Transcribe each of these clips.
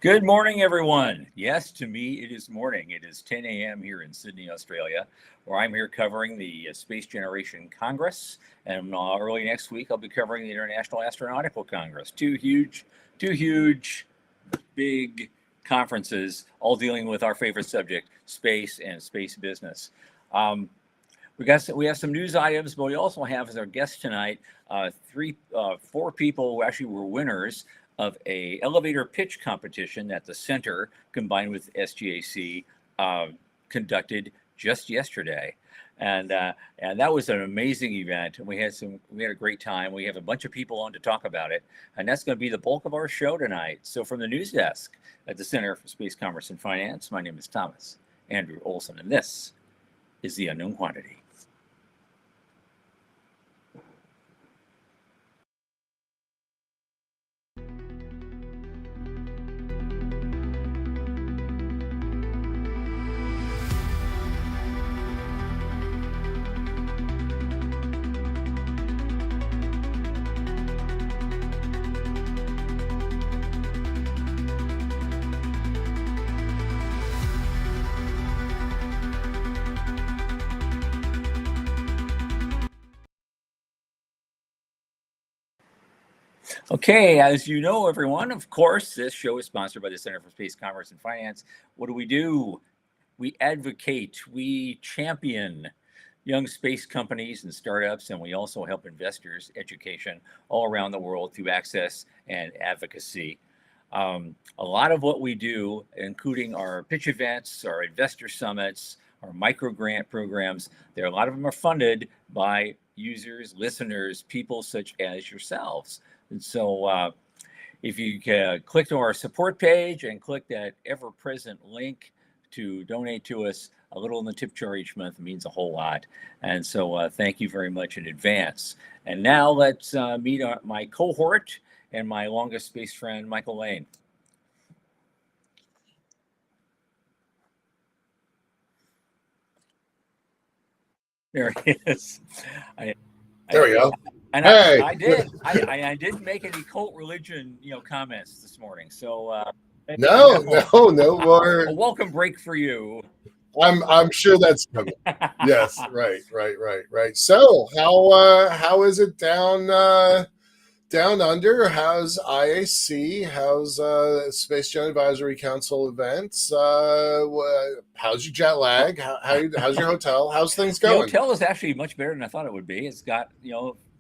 Good morning, everyone. Yes, to me, it is morning. It is 10 a.m. here in Sydney, Australia, where I'm here covering the Space Generation Congress. And early next week, I'll be covering the International Astronautical Congress. Two huge, big conferences, all dealing with our favorite subject, space and space business. We have some news items, but we also have as our guest tonight four people who actually were winners of a elevator pitch competition that the center combined with SGAC conducted just yesterday, and that was an amazing event. And we had a great time. We have a bunch of people on to talk about it, and that's going to be the bulk of our show tonight. So from the news desk at the Center for Space Commerce and Finance, my name is Thomas Andrew Olson, and this is the Unknown Quantity. Okay, as you know, everyone, of course, this show is sponsored by the Center for Space Commerce and Finance. What do? We advocate, we champion young space companies and startups, and we also help investors education all around the world through access and advocacy. A lot of what we do, including our pitch events, our investor summits, our micro grant programs, a lot of them are funded by users, listeners, people such as yourselves. And so if you click to our support page and click that ever-present link to donate to us, a little in the tip jar each month means a whole lot. And so thank you very much in advance. And now let's meet my cohort and my longest space friend, Michael Lane. There he is. There we go. And hey. I didn't make any cult religion, comments this morning. So no more. A welcome break for you. I'm sure that's coming. Yes, right. So how is it down under? How's IAC? How's Space Jet Advisory Council events? How's your jet lag? How's your hotel? How's things going? The hotel is actually much better than I thought it would be. It's got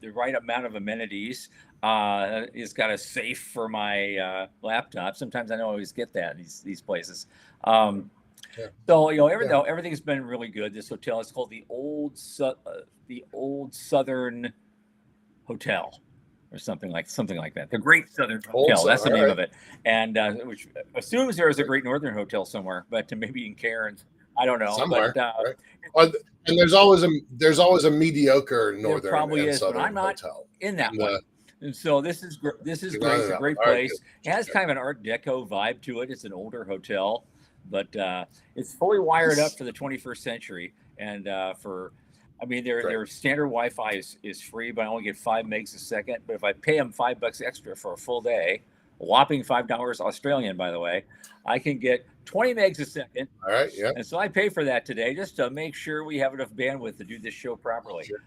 the right amount of amenities. It's got a safe for my laptop. Sometimes I don't always get that in these places. So everything's been really good. This hotel is called the Old Southern Hotel, or something like that. The Great Southern Hotel. That's the name of it, and which assumes there is a Great Northern Hotel somewhere, but maybe in Cairns. I don't know. Somewhere, right? And there's always a mediocre Northern. There probably and is, Southern but I'm not hotel. In that one. And so this is great. It's a great place. It has kind of an Art Deco vibe to it. It's an older hotel, but it's fully wired up for the 21st century. And their standard Wi-Fi is free, but I only get 5 megs a second. But if I pay them $5 extra for a full day, a whopping $5 Australian, by the way, I can get 20 megs a second. All right, yeah. And so I pay for that today just to make sure we have enough bandwidth to do this show properly. Sure.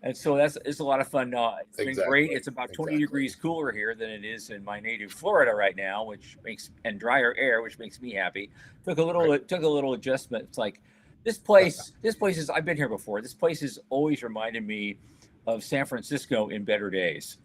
And so it's a lot of fun. It's been great. It's about 20 degrees cooler here than it is in my native Florida right now, and drier air, which makes me happy. Took a little adjustment. It's like this place is, I've been here before. This place has always reminded me of San Francisco in better days.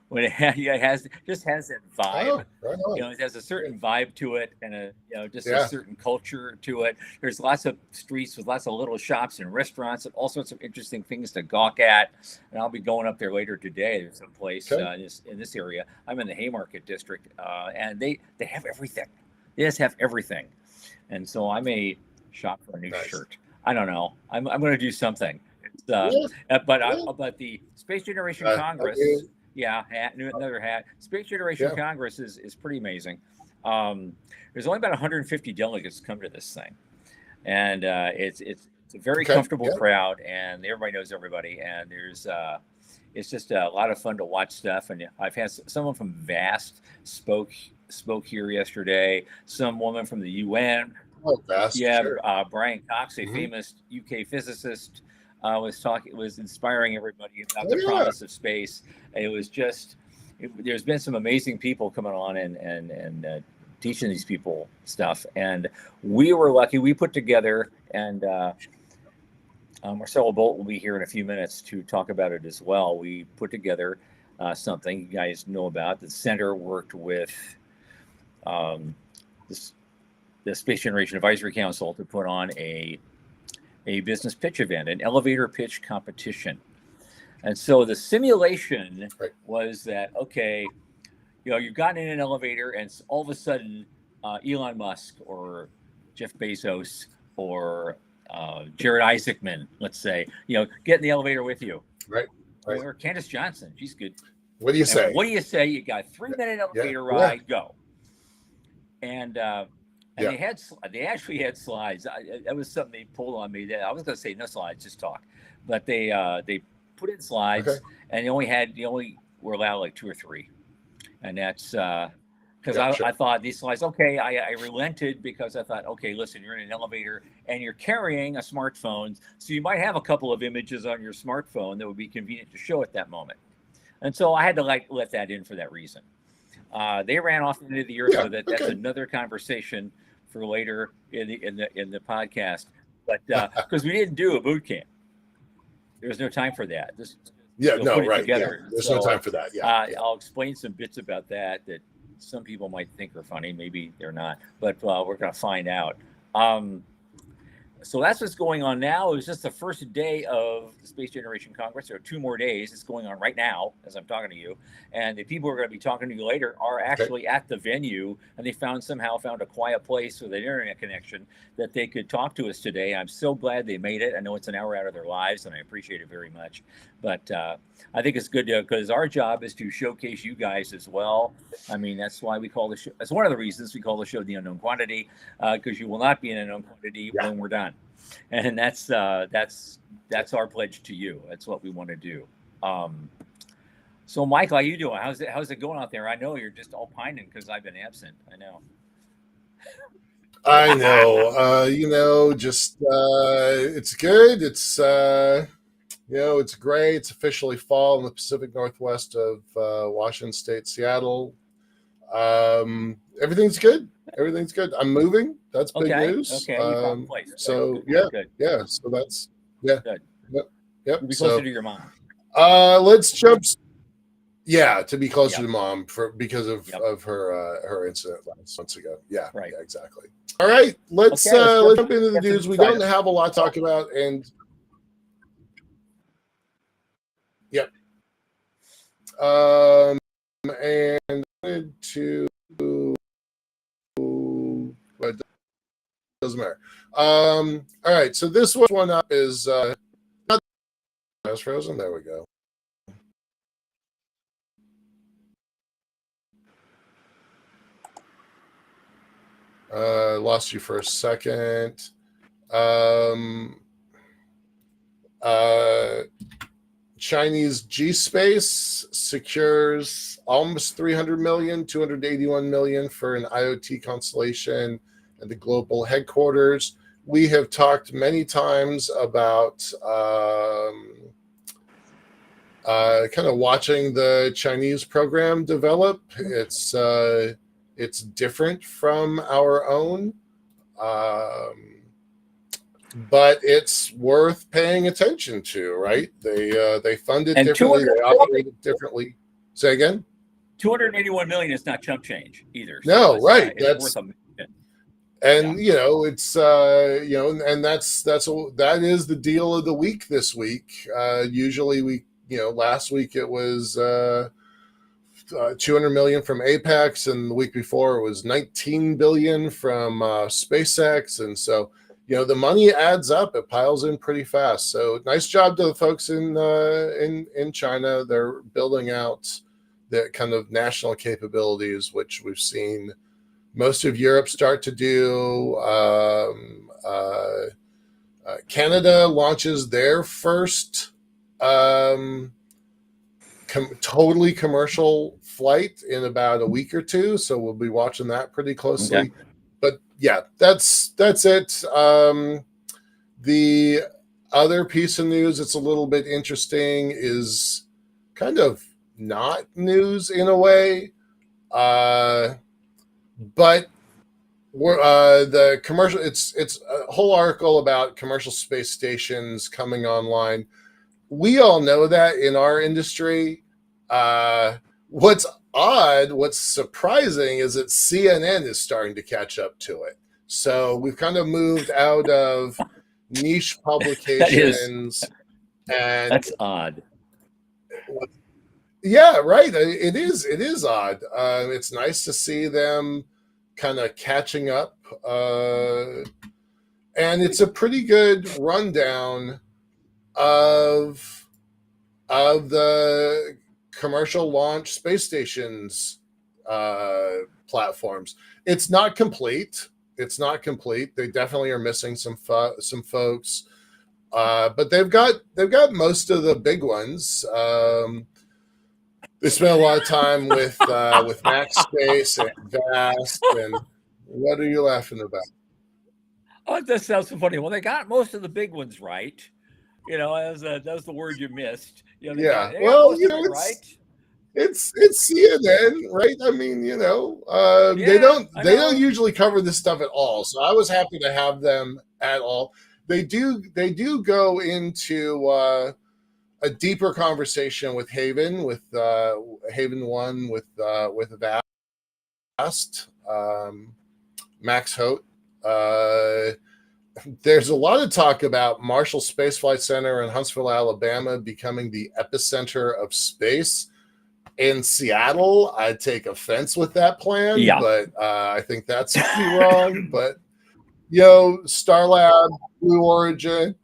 When it has that vibe. It has a certain vibe to it, and a certain culture to it. There's lots of streets with lots of little shops and restaurants and all sorts of interesting things to gawk at. And I'll be going up there later today. There's a place in this area. I'm in the Haymarket district, and they have everything. They just have everything. And so I may shop for a new shirt. I don't know. I'm going to do something. But the Space Generation Congress. Okay. Yeah, another hat. Space Generation Congress is pretty amazing. There's only about 150 delegates come to this thing, and it's a very comfortable crowd, and everybody knows everybody. And there's it's just a lot of fun to watch stuff. And I've had someone from Vast spoke here yesterday. Some woman from the UN. Oh, Vast. Yeah, sure. Brian Cox, a famous UK physicist, was inspiring everybody about the promise of space. It was just, there's been some amazing people coming on and teaching these people stuff. And we were lucky. We put together, and Marcelo Bolt will be here in a few minutes to talk about it as well. We put together something you guys know about. The center worked with the Space Generation Advisory Council to put on a business pitch event, an elevator pitch competition. And so the simulation was that, okay, you've gotten in an elevator and all of a sudden Elon Musk or Jeff Bezos or Jared Isaacman, let's say, get in the elevator with you. Right. Or Candace Johnson, she's good. What do you say? What do you say? You got a 3-minute elevator ride, go. And they actually had slides. That was something they pulled on me. I was going to say no slides, just talk. But they put in slides, and they only were allowed like 2 or 3, and that's because I thought these slides. Okay, I relented because I thought, okay, listen, you're in an elevator and you're carrying a smartphone, so you might have a couple of images on your smartphone that would be convenient to show at that moment. And so I had to let that in for that reason. They ran off into the earth with it. That's another conversation for later in the podcast. But because we didn't do a boot camp, there was no time for that. There's no time for that. I'll explain some bits about that some people might think are funny. Maybe they're not, but we're going to find out. So that's what's going on now. It was just the first day of the Space Generation Congress. There are 2 more days. It's going on right now as I'm talking to you. And the people who are going to be talking to you later are actually at the venue, and they somehow found a quiet place with an internet connection that they could talk to us today. I'm so glad they made it. I know it's an hour out of their lives, and I appreciate it very much. But I think it's good because our job is to showcase you guys as well. I mean, that's why we call the show. That's one of the reasons we call the show The Unknown Quantity, because you will not be an unknown quantity when we're done. And that's our pledge to you. That's what we want to do. So, Michael, how you doing? How's it going out there? I know you're just all pining because I've been absent. I know. It's good. It's it's great. It's officially fall in the Pacific Northwest of Washington State, Seattle. Everything's good. I'm moving. That's big news. Okay. You found a place. So good. So that's good. Yep. You'll be closer to your mom. Let's jump. Yeah, to be closer to mom because of her incident last months ago. Yeah. Right. Yeah, exactly. All right. Let's jump into the news. We don't have a lot to talk about, and and to but it doesn't matter. All right, so this one up is that's frozen. There we go. Lost you for a second. Chinese G-Space secures almost 300 million, 281 million for an IoT constellation and the global headquarters. We have talked many times about kind of watching the Chinese program develop. It's different from our own. But it's worth paying attention to, right? They fund it differently. They operate it differently. Say again? 281 million is not chump change either. So right. That's worth and it's and that is the deal of the week this week. Usually last week it was 200 million from Apex, and the week before it was 19 billion from SpaceX, and so the money adds up. It piles in pretty fast. So nice job to the folks in China. They're building out the kind of national capabilities, which we've seen most of Europe start to do. Canada launches their first totally commercial flight in about a week or two, so we'll be watching that pretty closely. Okay. But yeah, that's it. The other piece of news that's a little bit interesting is kind of not news in a way, but the commercial. It's a whole article about commercial space stations coming online. We all know that in our industry. What's odd, what's surprising is that CNN is starting to catch up to it. So we've kind of moved out of niche publications. And that's odd. Yeah, right. It is odd. It's nice to see them kind of catching up. And it's a pretty good rundown of the commercial launch space stations platforms. It's not complete. They definitely are missing some folks, but they've got most of the big ones. They spent a lot of time with Max Space and Vast. And what are you laughing about? Oh, that sounds so funny. Well, they got most of the big ones right. That was the word you missed. Yeah. Well, it's right. It's CNN, right? I mean, they don't usually cover this stuff at all. So I was happy to have them at all. They do go into a deeper conversation with Haven, with Haven One, with Vast, Max Hote. There's a lot of talk about Marshall Space Flight Center in Huntsville, Alabama, becoming the epicenter of space. In Seattle, I'd take offense with that plan, but I think that's pretty wrong. But Starlab, Blue Origin,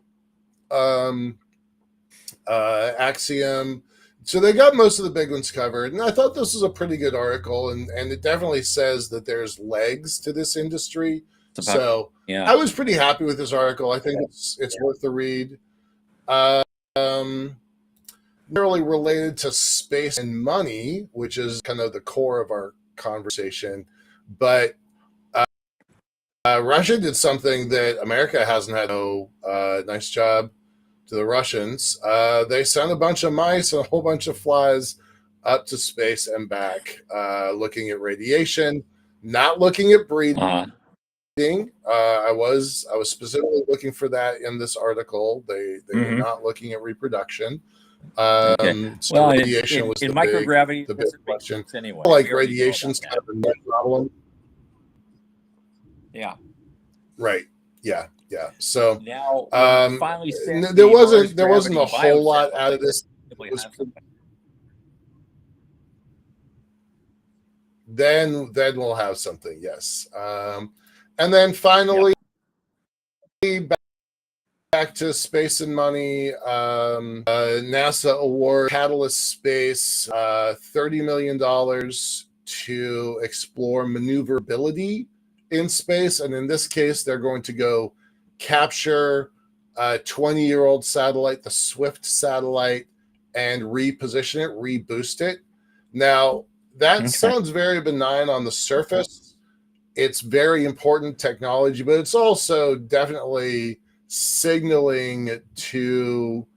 Axiom. So they got most of the big ones covered. And I thought this was a pretty good article, and it definitely says that there's legs to this industry. So I was pretty happy with this article. I think it's worth the read. Really related to space and money, which is kind of the core of our conversation. But Russia did something that America hasn't had. Nice job to the Russians. They sent a bunch of mice and a whole bunch of flies up to space and back, looking at radiation, not looking at breeding. I was specifically looking for that in this article. They were not looking at reproduction. Okay. So radiation was in microgravity. The big question. Anyway, like radiation's kind of a net problem. Yeah. Right. Yeah. So now, finally, there wasn't a whole lot out of this. Then we'll have something. Yes. And then finally, back to space and money. NASA award Catalyst Space $30 million to explore maneuverability in space. And in this case, they're going to go capture a 20-year-old satellite, the Swift satellite, and reposition it, reboost it. Now, that sounds very benign on the surface. It's very important technology, but it's also definitely signaling to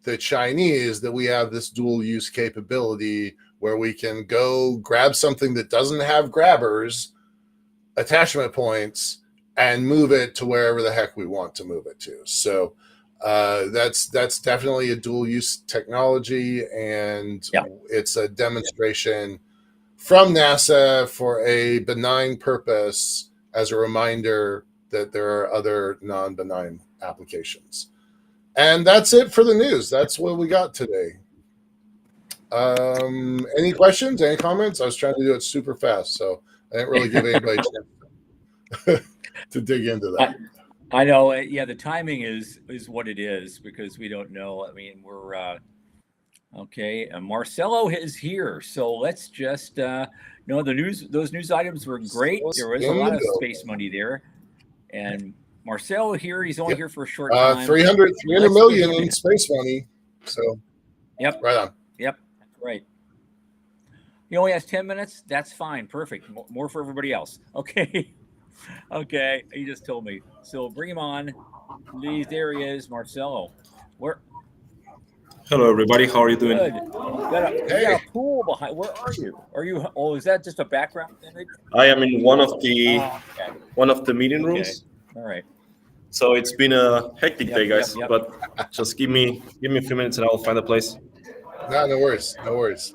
the Chinese that we have this dual use capability where we can go grab something that doesn't have grabbers, attachment points, and move it to wherever the heck we want to move it to. So that's definitely a dual use technology, and it's a demonstration from NASA for a benign purpose, as a reminder that there are other non-benign applications. And that's it for the news. That's what we got today. Any questions, any comments? I was trying to do it super fast, so I didn't really give anybody a chance to dig into that. I know. Yeah, the timing is what it is, because we don't know. I mean, we're okay. Marcelo is here, so let's just the news. Those news items were great. There was a lot of space money there, and Marcelo here. He's only here for a short time. 300 million in space money. So right on. Right. He only has 10 minutes. That's fine. Perfect. More for everybody else. Okay. Okay. He just told me. So bring him on. Please. There he is, Marcelo. Where? Hello, everybody. How are you doing? Good. We got a pool behind. Where are you? Are you? Oh, is that just a background image? I am in one of the meeting rooms. All right. So it's been a hectic day, guys. But just give me a few minutes and I'll find a place. No worries. No worries.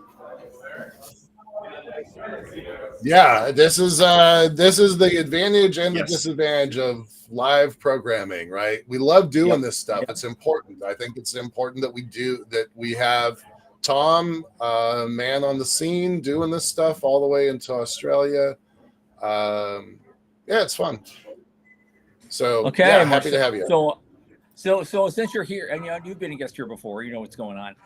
Yeah, this is the advantage and the disadvantage of live programming, right? We love doing this stuff. It's important. I think it's important that we have Tom, man on the scene, doing this stuff all the way into Australia. Yeah, it's fun. So happy to have you. So since you're here, and you've been a guest here before, you know what's going on.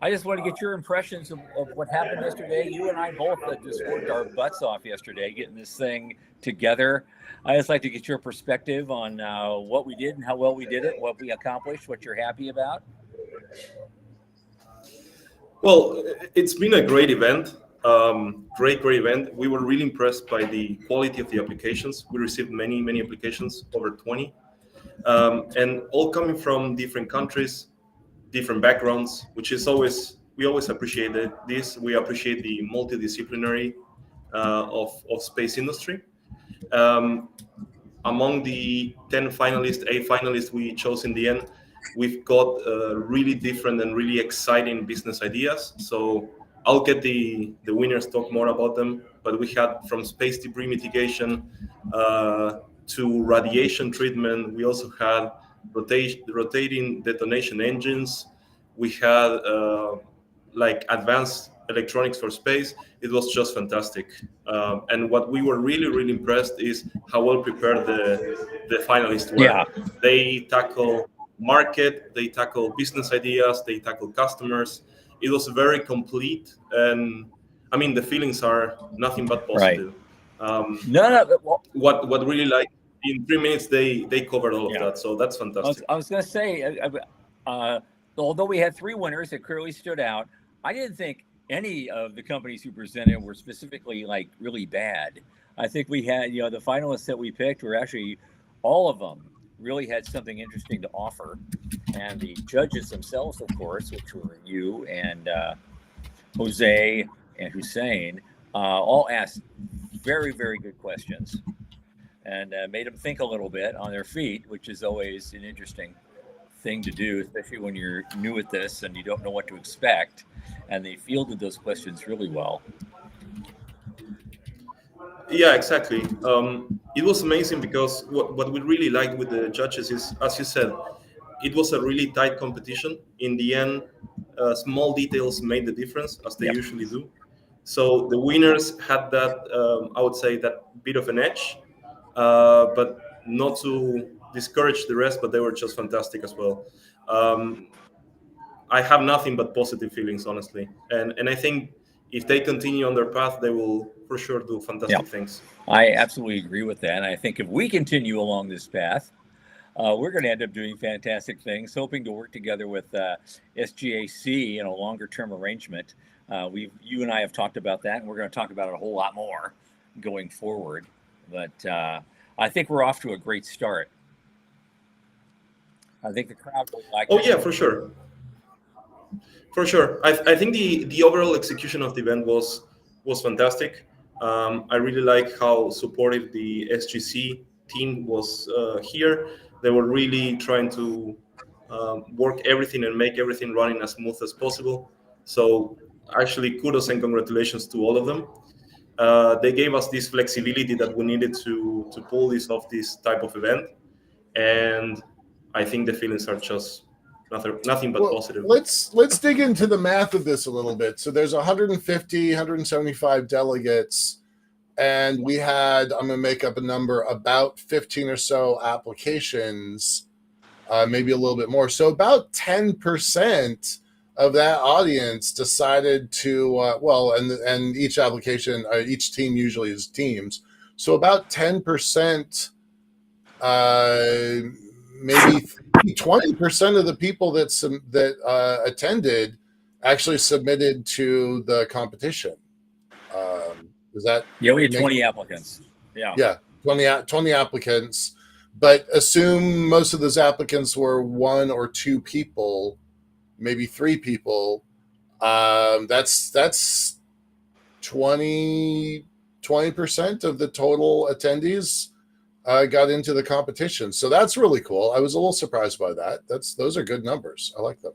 I just want to get your impressions of what happened yesterday. You and I both just worked our butts off yesterday getting this thing together. I just like to get your perspective on what we did and how well we did it, what we accomplished, what you're happy about. Well, it's been a great event. Great event. We were really impressed by the quality of the applications. We received many applications, over 20, and all coming from different countries, different backgrounds, which is we always appreciate this. We appreciate the multidisciplinary of space industry. Among the 10 finalists, 8 finalists we chose in the end, we've got really different and really exciting business ideas. So I'll get the winners talk more about them. But we had from space debris mitigation to radiation treatment. We also had rotating detonation engines. We had advanced electronics for space. It was just fantastic. And what we were really impressed is how well prepared the finalists were. Yeah. They tackle market, they tackle business ideas, they tackle customers. It was very complete, and I mean the feelings are nothing but positive. Right. What really in 3 minutes they covered all of that, so that's fantastic. I was going to say, although we had 3 winners that clearly stood out, I didn't think any of the companies who presented were specifically really bad. I think we had the finalists that we picked were actually all of them really had something interesting to offer, and the judges themselves, of course, which were you and Jose and Hussein, all asked very good questions and made them think a little bit on their feet, which is always an interesting thing to do, especially when you're new at this and you don't know what to expect. And they fielded those questions really well. Yeah, exactly. It was amazing because what we really liked with the judges is, as you said, it was a really tight competition. In the end, small details made the difference, as they usually do. So the winners had that, I would say, that bit of an edge, but not to discourage the rest, but they were just fantastic as well. I have nothing but positive feelings, honestly. And I think if they continue on their path, they will for sure do fantastic things. I absolutely agree with that. And I think if we continue along this path, we're going to end up doing fantastic things, hoping to work together with SGAC in a longer-term arrangement. You and I have talked about that, and we're going to talk about it a whole lot more going forward. But I think we're off to a great start. I think the crowd will like it. Oh, yeah, for sure. For sure. I think the overall execution of the event was fantastic. I really like how supportive the SGC team was here. They were really trying to work everything and make everything running as smooth as possible. So actually, kudos and congratulations to all of them. They gave us this flexibility that we needed to pull this off, this type of event. And I think the feelings are just nothing but positive. Let's dig into the math of this a little bit. So there's 150, 175 delegates, and we had, I'm going to make up a number, about 15 or so applications, maybe a little bit more. So about 10% of that audience decided to, and each application, each team usually is teams. So about 10%, maybe 20% of the people that attended actually submitted to the competition. Is that? Yeah, we had 20 applicants. Yeah, 20 applicants. But assume most of those applicants were 1 or 2 people, maybe 3 people. That's 20% of the total attendees got into the competition. So that's really cool. I was a little surprised by that. Those are good numbers. I like them.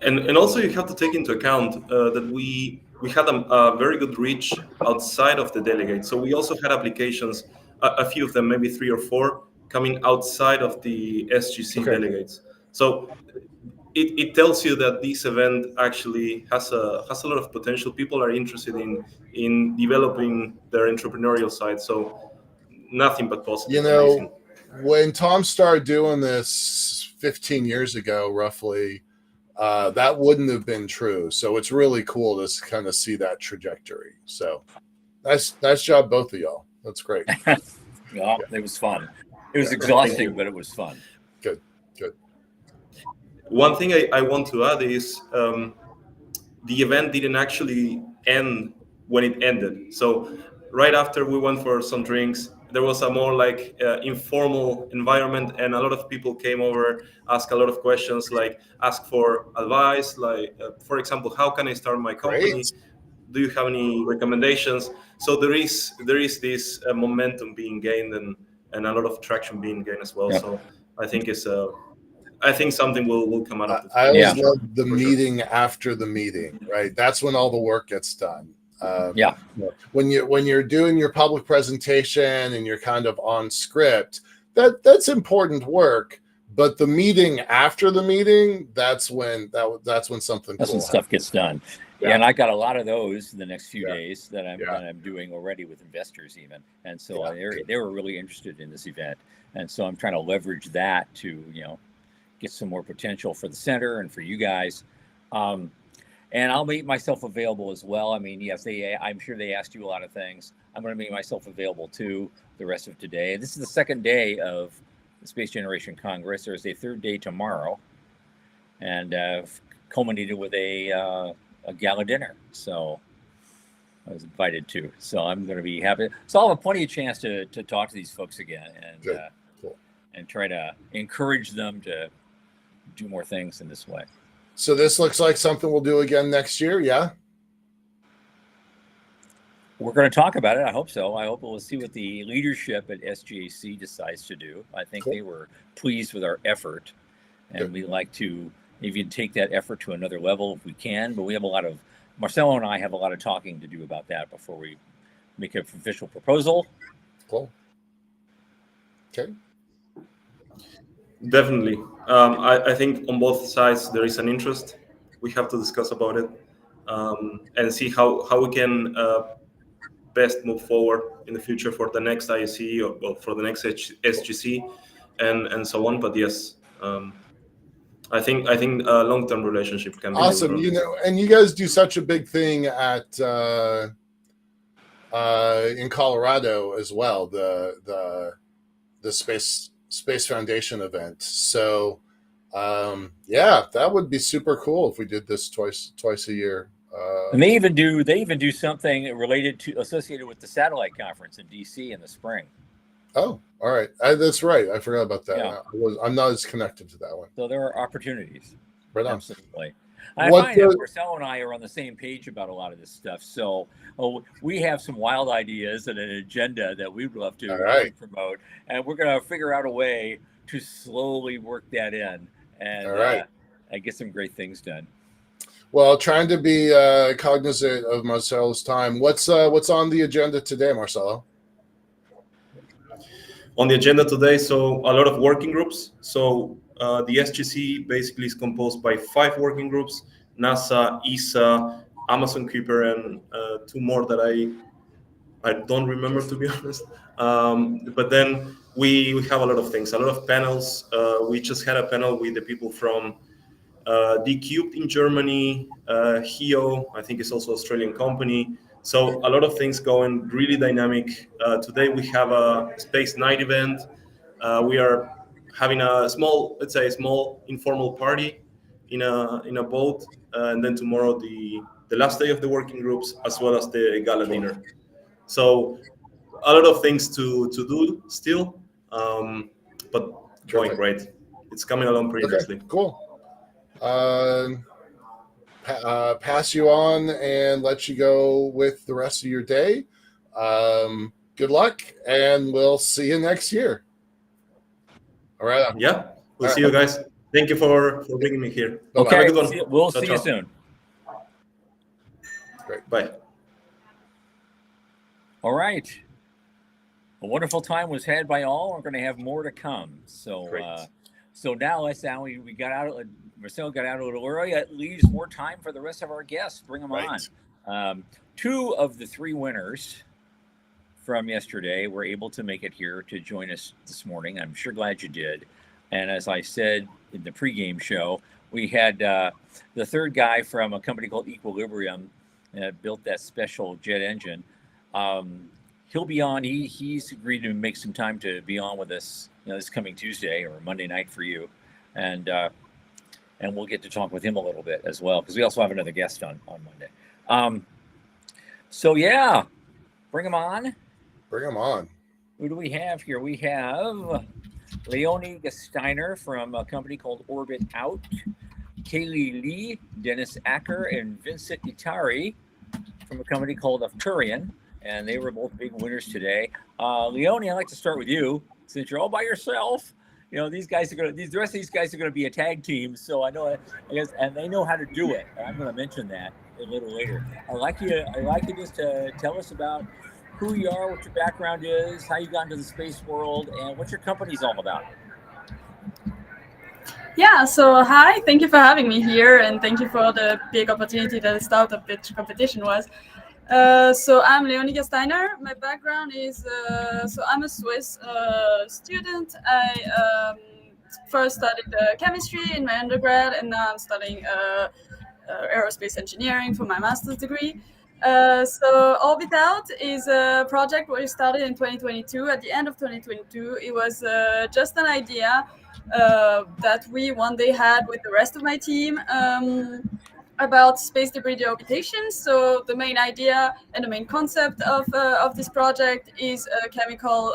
And also you have to take into account that we had a very good reach outside of the delegates. So we also had applications, a few of them, maybe 3 or 4, coming outside of the SGC delegates. So it tells you that this event actually has a lot of potential. People are interested in developing their entrepreneurial side. So nothing but positive. You know, when Tom started doing this 15 years ago, roughly, that wouldn't have been true. So it's really cool to kind of see that trajectory. So nice job, both of y'all. That's great. Yeah, it was fun. It was exhausting, but it was fun. Good. One thing I want to add is the event didn't actually end when it ended. So right after we went for some drinks, there was a more like informal environment, and a lot of people came over, ask a lot of questions, like ask for advice, like for example, how can I start my company? Great. Do you have any recommendations? So there is this momentum being gained and a lot of traction being gained as well. Yeah. So I think something will come out of it. I always love the meeting after the meeting, right? That's when all the work gets done. When you're doing your public presentation and you're kind of on script, that's important work. But the meeting after the meeting, that's when something when stuff gets done. Yeah, and I got a lot of those in the next few days that I'm doing already with investors even, and so they were really interested in this event, and so I'm trying to leverage that to get some more potential for the center and for you guys. And I'll make myself available as well. I mean, yes, I'm sure they asked you a lot of things. I'm going to make myself available too the rest of today. This is the second day of the Space Generation Congress. There's a third day tomorrow, and culminated with a gala dinner. So I was invited to. So I'm going to be happy. So I'll have plenty of chance to talk to these folks again and and try to encourage them to do more things in this way. So this looks like something we'll do again next year, yeah? We're going to talk about it. I hope so. I hope we'll see what the leadership at SGAC decides to do. I think they were pleased with our effort, and we like to even take that effort to another level if we can. But we have Marcelo and I have a lot of talking to do about that before we make an official proposal. Cool. Okay. Definitely. I think on both sides there is an interest. We have to discuss about it and see how we can best move forward in the future for the next IAC or for the next SGC and so on. But yes, I think a long-term relationship can be awesome. And you guys do such a big thing at in Colorado as well. The Space Foundation event. So that would be super cool if we did this twice a year. And they even do something associated with the satellite conference in DC in the spring. Oh, all right. That's right. I forgot about that. Yeah. I'm not as connected to that one. So there are opportunities. Right on. Absolutely. I find that Marcelo and I are on the same page about a lot of this stuff. So we have some wild ideas and an agenda that we'd love to promote. And we're going to figure out a way to slowly work that in and get some great things done. Well, trying to be cognizant of Marcelo's time. What's on the agenda today, Marcelo? On the agenda today, so a lot of working groups. So the SGC basically is composed by 5 working groups: NASA, ESA, Amazon Kuiper, and 2 more that I don't remember, to be honest. But then we have a lot of things, a lot of panels. We just had a panel with the people from D-Cubed in Germany, HEO, I think it's also an Australian company. So a lot of things going, really dynamic. Today we have a Space Night event. We are having a small informal party in a boat, and then tomorrow the last day of the working groups, as well as the gala dinner. So a lot of things to do still, but going great. It's coming along pretty nicely. Cool. Pass you on and let you go with the rest of your day. Good luck, and we'll see you next year. All right. Yeah, we'll see you guys. Thank you for bringing me here. Okay, have a good one. We'll see you soon. Great. Bye. All right. A wonderful time was had by all. We're going to have more to come. So, so now we got out. Marcel got out a little early. It leaves more time for the rest of our guests. Bring them on. 2 of the 3 winners from yesterday were able to make it here to join us this morning. I'm sure glad you did. And as I said in the pregame show, we had the 3rd guy from a company called Equilibrium built that special jet engine. He'll be on. He's agreed to make some time to be on with us, this coming Tuesday or Monday night for you, and we'll get to talk with him a little bit as well, because we also have another guest on Monday. So yeah, bring him on. Bring him on. Who do we have here? We have Leonie Gesteiner from a company called Orbit Out, Kaylee Lee, Dennis Acker, and Vincent Itari from a company called Arcturian, and they were both big winners today. Leonie, I'd like to start with you, since you're all by yourself. These guys are the rest of these guys are gonna be a tag team, so I guess, and they know how to do it. And I'm gonna mention that a little later. I'd like you just to tell us about who you are, what your background is, how you got into the space world, and what your company's all about. Yeah, so hi, thank you for having me here, and thank you for the big opportunity that the startup pitch competition was. So I'm Leonie Gesteiner. My background is, so I'm a Swiss student. I first studied chemistry in my undergrad, and now I'm studying aerospace engineering for my master's degree. So Orbit Out is a project where we started in 2022. At the end of 2022, it was just an idea that we one day had with the rest of my team about space debris deorbitation. So the main idea and the main concept of this project is a chemical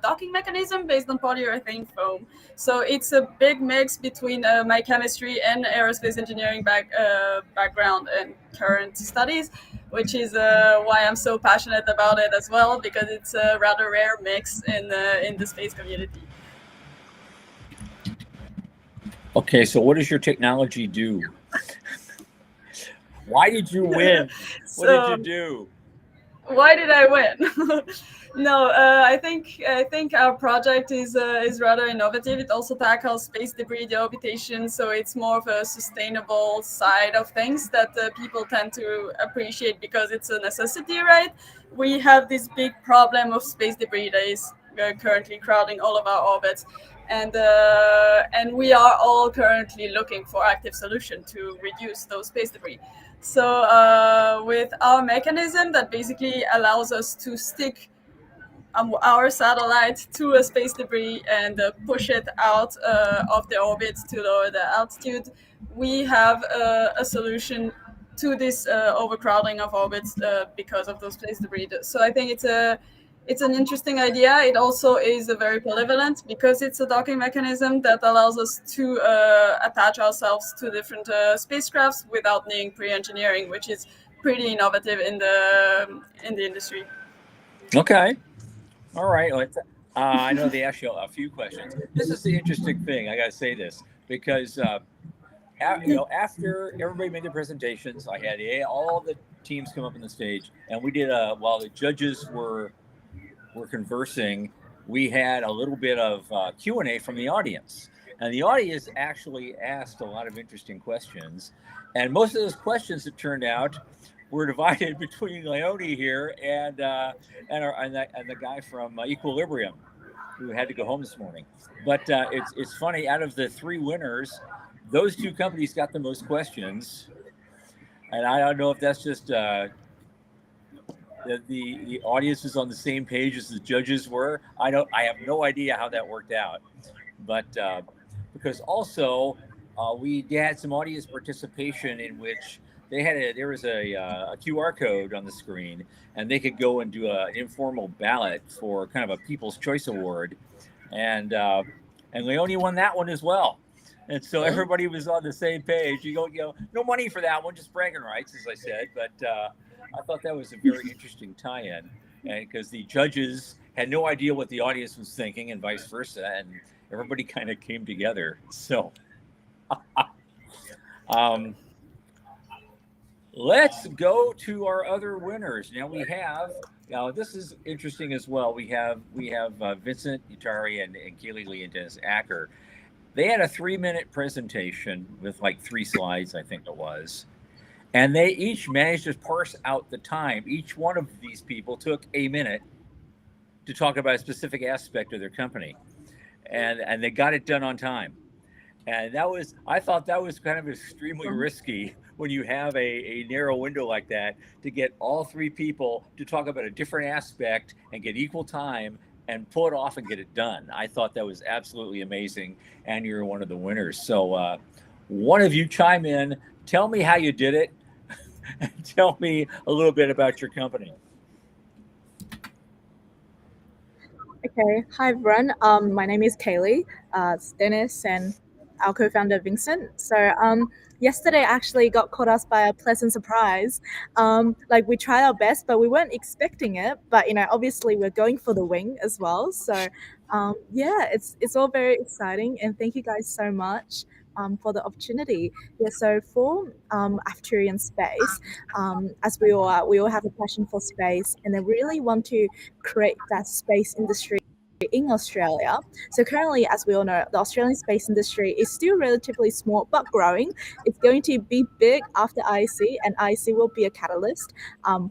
docking mechanism based on polyurethane foam. So it's a big mix between my chemistry and aerospace engineering background and current studies, which is why I'm so passionate about it as well, because it's a rather rare mix in the space community. Okay, so what does your technology do? Why did you win? What did you do? Why did I win? No, I think our project is rather innovative. It also tackles space debris deorbitation, so it's more of a sustainable side of things that people tend to appreciate because it's a necessity, right? We have this big problem of space debris that is currently crowding all of our orbits, and we are all currently looking for active solution to reduce those space debris. So with our mechanism that basically allows us to stick our satellite to a space debris and push it out of the orbit to lower the altitude, we have a solution to this overcrowding of orbits because of those space debris. So I think it's an interesting idea. It also is very polyvalent because it's a docking mechanism that allows us to attach ourselves to different spacecrafts without needing pre-engineering, which is pretty innovative in the industry. Okay. All right. I know they asked you a few questions. This is the interesting thing. I got to say this because, after everybody made their presentations, I had all the teams come up on the stage, and we did while the judges were conversing, we had a little bit of Q&A from the audience. And the audience actually asked a lot of interesting questions. And most of those questions, it turned out, were divided between Leonie here and the guy from Equilibrium, who had to go home this morning. But it's funny, out of the 3 winners, those 2 companies got the most questions. And I don't know if that's just the audience is on the same page as the judges were. I have no idea how that worked out, but because also we had some audience participation in which there was a QR code on the screen, and they could go and do an informal ballot for kind of a People's Choice Award, and Leone won that one as well. And so everybody was on the same page. You know, no money for that one, just bragging rights, as I said. But I thought that was a very interesting tie-in, and because the judges had no idea what the audience was thinking, and vice versa, and everybody kind of came together. So, let's go to our other winners. Now this is interesting as well. We have Vincent Utari and Kaylee Lee and Dennis Acker. They had a 3-minute presentation with like 3 slides, I think it was. And they each managed to parse out the time. Each one of these people took a minute to talk about a specific aspect of their company. And they got it done on time. And I thought that was kind of extremely risky when you have a narrow window like that, to get all 3 people to talk about a different aspect and get equal time and pull it off and get it done. I thought that was absolutely amazing, and you're one of the winners. So one of you chime in, tell me how you did it, and tell me a little bit about your company. Okay, hi everyone. My name is Kaylee. It's Dennis and our co-founder Vincent. So yesterday actually got caught us by a pleasant surprise. Like we tried our best, but we weren't expecting it. But obviously we're going for the wing as well. So yeah, it's all very exciting, and thank you guys so much for the opportunity. Yeah, so for Afturian Space, as we all have a passion for space, and they really want to create that space industry in Australia. So currently, as we all know, the Australian space industry is still relatively small but growing. It's going to be big after IAC, and IAC will be a catalyst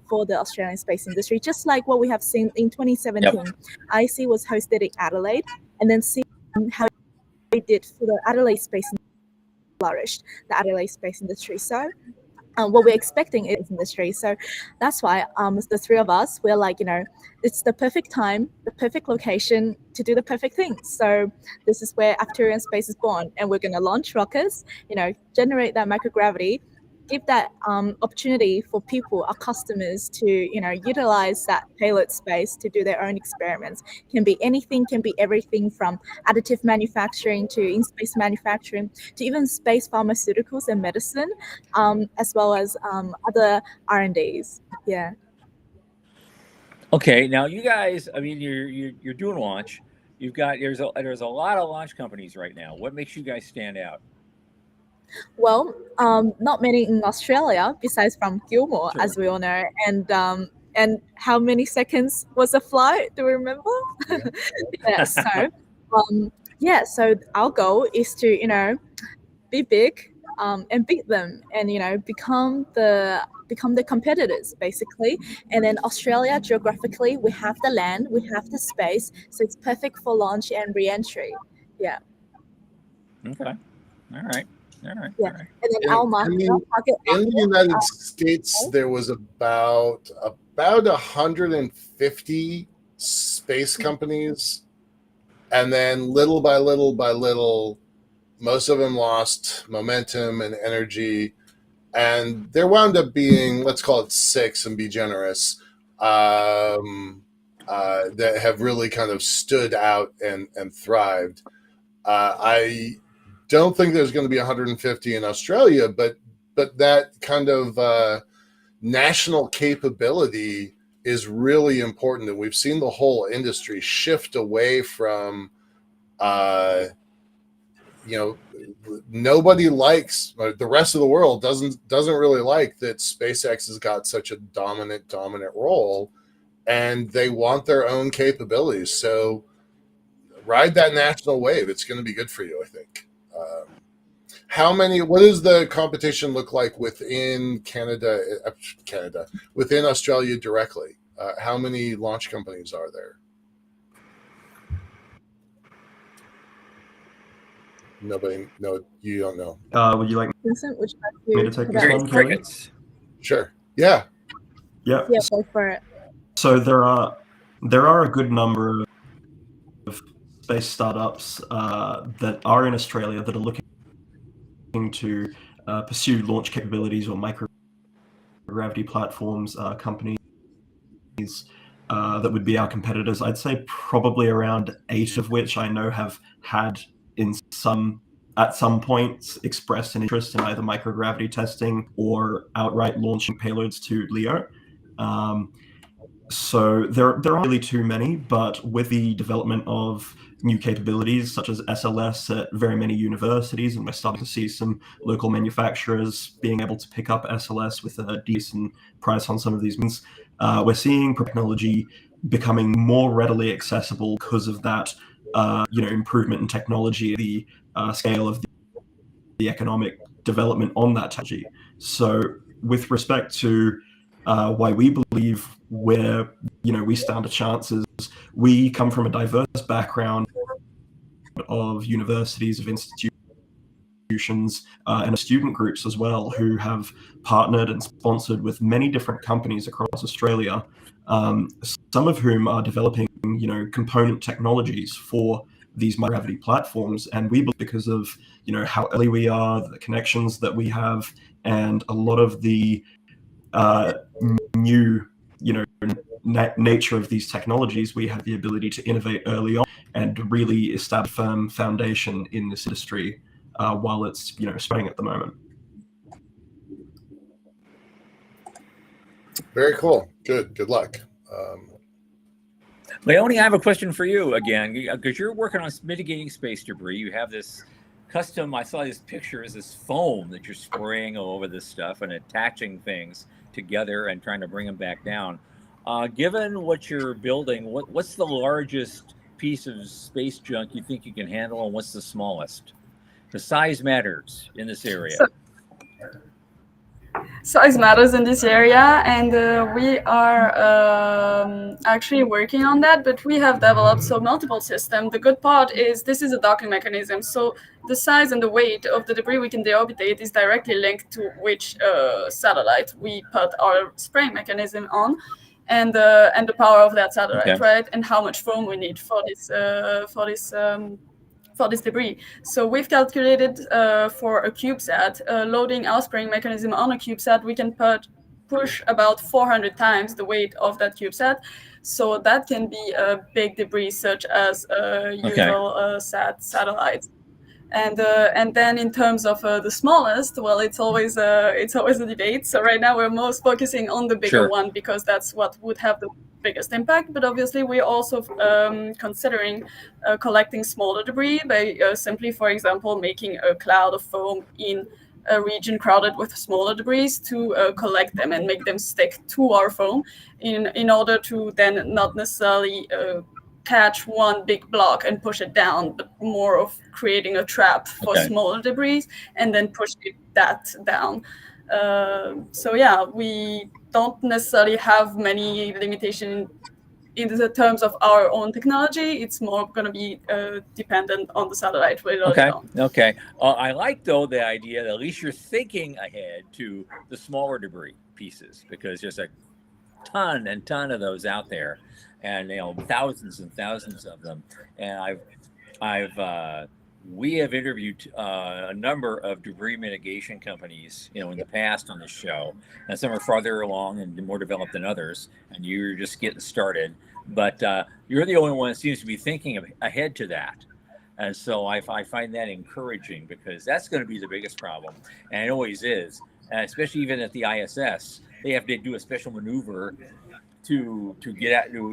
for the Australian space industry, just like what we have seen in 2017. Yep. IAC was hosted in Adelaide, and then see how it did for the Adelaide space flourished, the Adelaide space industry. So what we're expecting is industry. So that's why the 3 of us, we're like, it's the perfect time, the perfect location to do the perfect thing. So this is where Afturian Space is born, and we're going to launch rockets, generate that microgravity, give that opportunity for people, our customers, to utilize that payload space to do their own experiments. Can be anything, can be everything from additive manufacturing to in-space manufacturing to even space pharmaceuticals and medicine, as well as other R&Ds. Yeah. Okay, now you guys, I mean, you're doing launch. There's a lot of launch companies right now. What makes you guys stand out? Well, not many in Australia, besides from Gilmore, sure, as we all know. And how many seconds was the flight? Do we remember? Yeah. So our goal is to be big and beat them, and become the competitors basically. And then Australia, geographically, we have the land, we have the space, so it's perfect for launch and re-entry. Yeah. Okay. All right. Yeah. All right. And then our market, in the United States, there was about 150 space companies, and then little by little, most of them lost momentum and energy, and there wound up being, let's call it 6 and be generous, that have really kind of stood out and thrived. I don't think there's going to be 150 in Australia, but that kind of national capability is really important, and we've seen the whole industry shift away from, nobody likes, the rest of the world doesn't really like that SpaceX has got such a dominant role, and they want their own capabilities. So ride that national wave. It's going to be good for you, I think. What does the competition look like within Canada, within Australia directly? How many launch companies are there? Nobody. No, you don't know. Would you like Vincent, would you like me to take this one, Kelly? Sure. Yeah. Yeah, go for it. So there are a good number of space startups that are in Australia that are looking to pursue launch capabilities or microgravity platforms, companies that would be our competitors. I'd say probably around 8 of which I know have had at some points expressed an interest in either microgravity testing or outright launching payloads to LEO. So there aren't really too many, but with the development of new capabilities such as SLS at very many universities, and we're starting to see some local manufacturers being able to pick up SLS with a decent price on some of these ones, we're seeing technology becoming more readily accessible because of that improvement in technology, the scale of the economic development on that technology. So with respect to why we believe we stand a chance is we come from a diverse background of universities, of institutions, and student groups as well, who have partnered and sponsored with many different companies across Australia, some of whom are developing component technologies for these microgravity platforms. And we believe because of how early we are, the connections that we have, and a lot of the new nature of these technologies, we have the ability to innovate early on and really establish a firm foundation in this industry while it's spreading at the moment. Very cool. Good luck. Leonie, I have a question for you again, because you're working on mitigating space debris. You have this custom, I saw this picture, is this foam that you're spraying over this stuff and attaching things together and trying to bring them back down. Given what you're building, what's the largest piece of space junk you think you can handle, and what's the smallest? The size matters in this area. Size matters in this area, and we are actually working on that, but we have developed multiple systems. The good part is this is a docking mechanism, so the size and the weight of the debris we can deorbitate is directly linked to which satellite we put our spraying mechanism on, and the power of that satellite, right? And how much foam we need for this debris. So we've calculated for a CubeSat, loading our spraying mechanism on a CubeSat, we can push about 400 times the weight of that CubeSat. So that can be a big debris such as usual satellites. And then in terms of the smallest, well, it's always a debate. So right now we're most focusing on the bigger one because that's what would have the biggest impact. But obviously we're also considering collecting smaller debris by simply, for example, making a cloud of foam in a region crowded with smaller debris to collect them and make them stick to our foam in order to then not necessarily catch one big block and push it down, but more of creating a trap for smaller debris and then pushing that down. So yeah, we don't necessarily have many limitations in the terms of our own technology. It's more going to be dependent on the satellite. Okay. I like, though, the idea that at least you're thinking ahead to the smaller debris pieces, because there's a ton and ton of those out there, and thousands and thousands of them. And we have interviewed a number of debris mitigation companies, in the past on this show, and some are farther along and more developed than others, and you're just getting started. But you're the only one that seems to be thinking ahead to that. And so I find that encouraging, because that's going to be the biggest problem, and it always is, and especially even at the ISS. They have to do a special maneuver to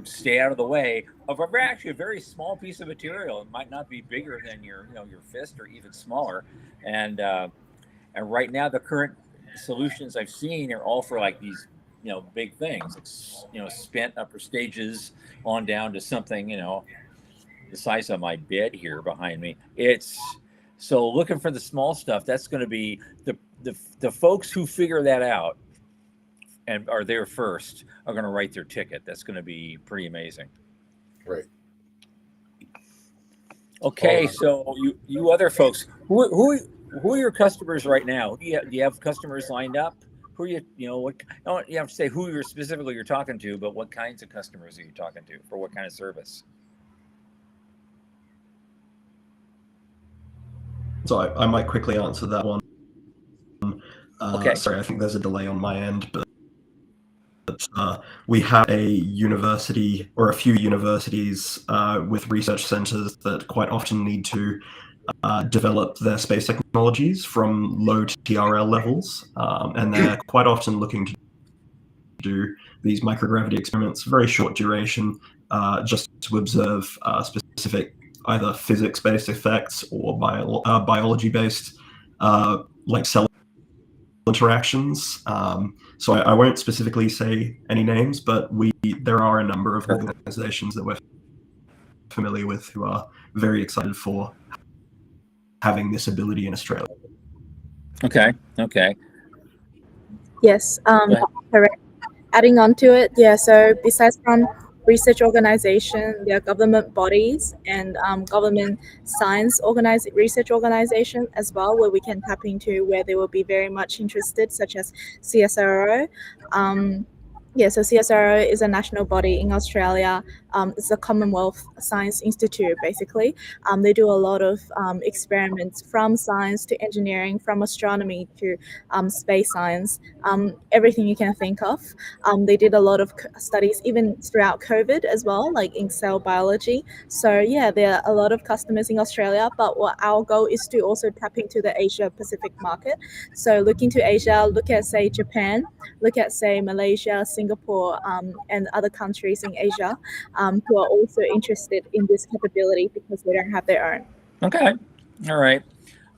stay out of the way of actually a very small piece of material. It might not be bigger than your fist or even smaller. And right now the current solutions I've seen are all for like these big things. It's spent upper stages on down to something the size of my bed here behind me. It's so looking for the small stuff. That's going to be the folks who figure that out and are there first are going to write their ticket. That's going to be pretty amazing. Right. Okay, so you other folks, who are your customers right now? Do you have customers lined up? Who are what? Don't you have to say who you're talking to, but what kinds of customers are you talking to for what kind of service? So I might quickly answer that one. Okay. Sorry, I think there's a delay on my end, but we have a university or a few universities with research centers that quite often need to develop their space technologies from low TRL levels, and they're quite often looking to do these microgravity experiments, very short duration, just to observe specific either physics-based effects or biology-based, like cell interactions. So I won't specifically say any names, but there are a number of organizations that we're familiar with who are very excited for having this ability in Australia. Okay. Okay. Yes. Correct. Adding on to it, yeah. So besides from research organization, there are government bodies and government research organization as well, where we can tap into, where they will be very much interested, such as CSIRO. Yeah, so CSIRO is a national body in Australia. It's a Commonwealth Science Institute, basically. They do a lot of experiments from science to engineering, from astronomy to space science, everything you can think of. They did a lot of studies even throughout COVID as well, like in cell biology. So yeah, there are a lot of customers in Australia, but what our goal is to also tap into the Asia Pacific market. So look into Asia, look at say Japan, look at say Malaysia, Singapore, and other countries in Asia who are also interested in this capability because they don't have their own. Okay. All right.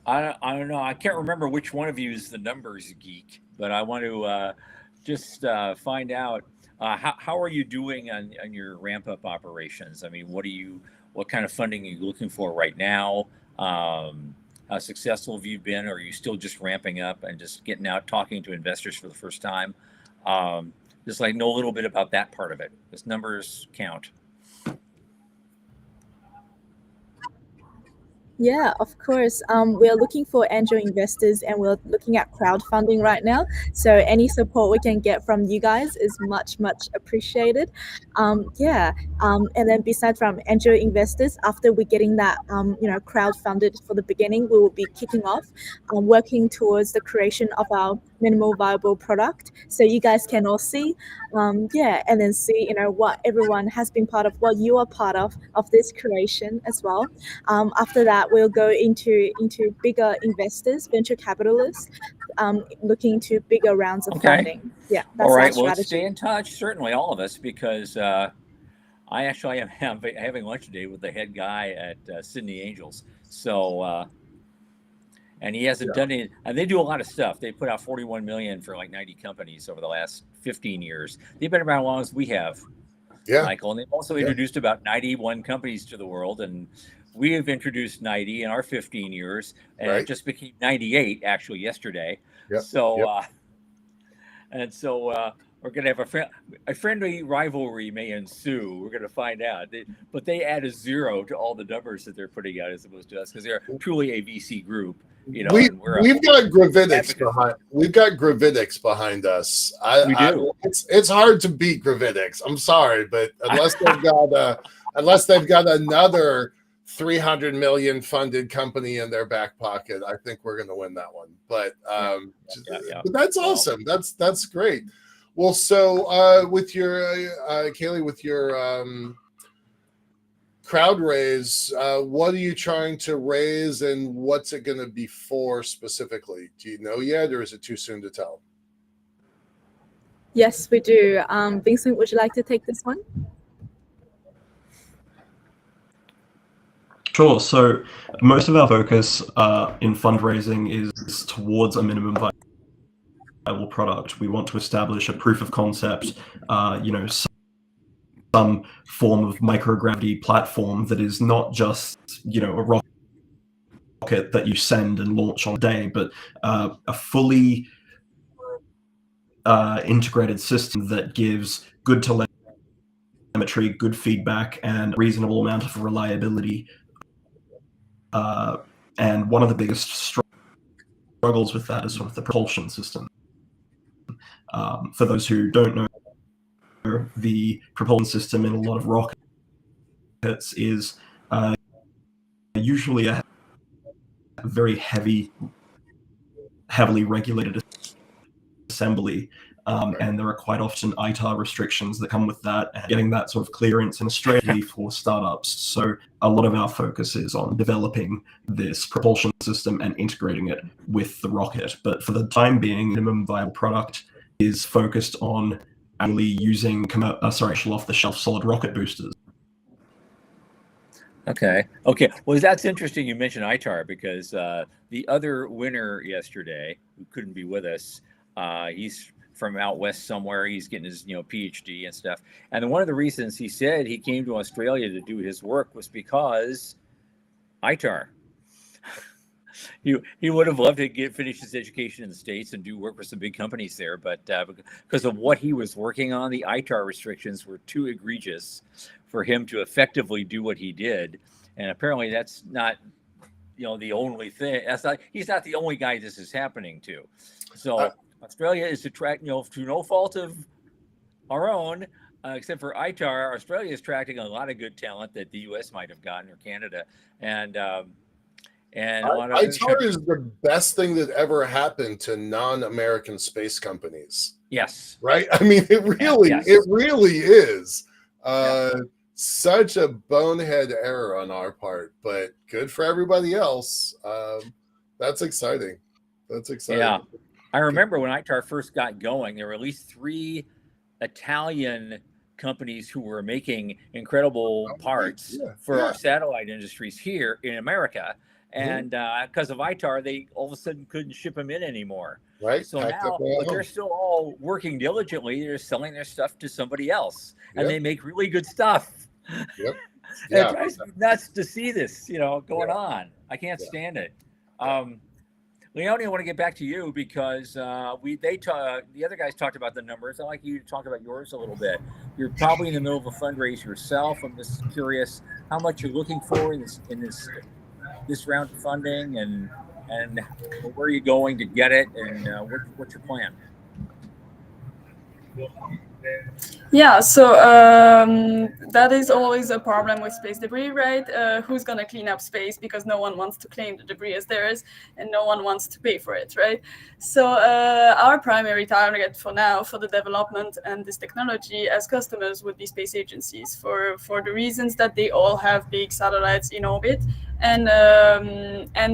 I don't know. I can't remember which one of you is the numbers geek, but I want to just find out how are you doing on your ramp up operations? I mean, what kind of funding are you looking for right now? How successful have you been? Or are you still just ramping up and just getting out talking to investors for the first time? Just like know a little bit about that part of it. Because numbers count. Yeah, of course. We're looking for angel investors and we're looking at crowdfunding right now. So any support we can get from you guys is much, much appreciated. And then besides from angel investors, after we're getting that, crowdfunded for the beginning, we will be kicking off, working towards the creation of our minimal viable product. So you guys can all see, and then see, what everyone has been part of, what you are part of this creation as well. After that, we'll go into bigger investors, venture capitalists, looking into bigger rounds of funding. Yeah, that's all right. our strategy. Well, let's stay in touch, certainly, all of us, because I actually am having lunch today with the head guy at Sydney Angels. So, and he hasn't done it. And they do a lot of stuff. They put out 41 million for like 90 companies over the last 15 years. They've been around as long as we have, Michael. And they've also introduced about 91 companies to the world. And we have introduced 90 in our 15 years, and it just became 98 actually yesterday. So, we're going to have a friendly rivalry may ensue. We're going to find out. But they add a 0 to all the numbers that they're putting out as opposed to us because they're truly a VC group. We've got Gravitics behind. We've got Gravitics behind us. We do. It's hard to beat Gravitics. I'm sorry, but unless they've got another 300 million funded company in their back pocket, I think we're going to win that one. But but that's awesome. That's great. Well, so with your Kaylee, with your crowd raise, what are you trying to raise, and what's it going to be for specifically? Do you know yet, or is it too soon to tell? Yes, we do. Vincent, would you like to take this one? Sure. So most of our focus in fundraising is towards a minimum viable product. We want to establish a proof of concept, some form of microgravity platform that is not just, a rocket that you send and launch on a day, but a fully integrated system that gives good telemetry, good feedback, and a reasonable amount of reliability. And one of the biggest struggles with that is sort of the propulsion system. For those who don't know, the propulsion system in a lot of rockets is usually a very heavily regulated assembly. And there are quite often ITAR restrictions that come with that, and getting that sort of clearance in Australia for startups. So a lot of our focus is on developing this propulsion system and integrating it with the rocket. But for the time being, minimum viable product is focused on actually using off-the-shelf solid rocket boosters. Okay. Well, that's interesting you mentioned ITAR, because the other winner yesterday, who couldn't be with us, he's from out west somewhere. He's getting his PhD and stuff. And one of the reasons he said he came to Australia to do his work was because ITAR. He would have loved to finish his education in the States and do work for some big companies there, but because of what he was working on, the ITAR restrictions were too egregious for him to effectively do what he did. And apparently that's not the only thing. He's not the only guy this is happening to. So Australia is through no fault of our own, except for ITAR. Australia is attracting a lot of good talent that the U.S. might have gotten, or Canada, and a lot of ITAR is the best thing that ever happened to non-American space companies. Yes, right. I mean, it really is. Such a bonehead error on our part, but good for everybody else. That's exciting. Yeah. I remember when ITAR first got going, there were at least 3 Italian companies who were making incredible parts for our satellite industries here in America. And because of ITAR, they all of a sudden couldn't ship them in anymore. Right. So now, but they're still all working diligently. They're selling their stuff to somebody else, and they make really good stuff. Yep. It drives me nuts to see this, going on. I can't stand it. Leonie, I want to get back to you, because the other guys talked about the numbers. I'd like you to talk about yours a little bit. You're probably in the middle of a fundraise yourself. I'm just curious how much you're looking for in this round of funding, and where are you going to get it, and what's your plan? Yeah, so that is always a problem with space debris, right? Who's going to clean up space, because no one wants to claim the debris as theirs, and no one wants to pay for it, right? So our primary target for now for the development and this technology as customers would be space agencies, for the reasons that they all have big satellites in orbit, and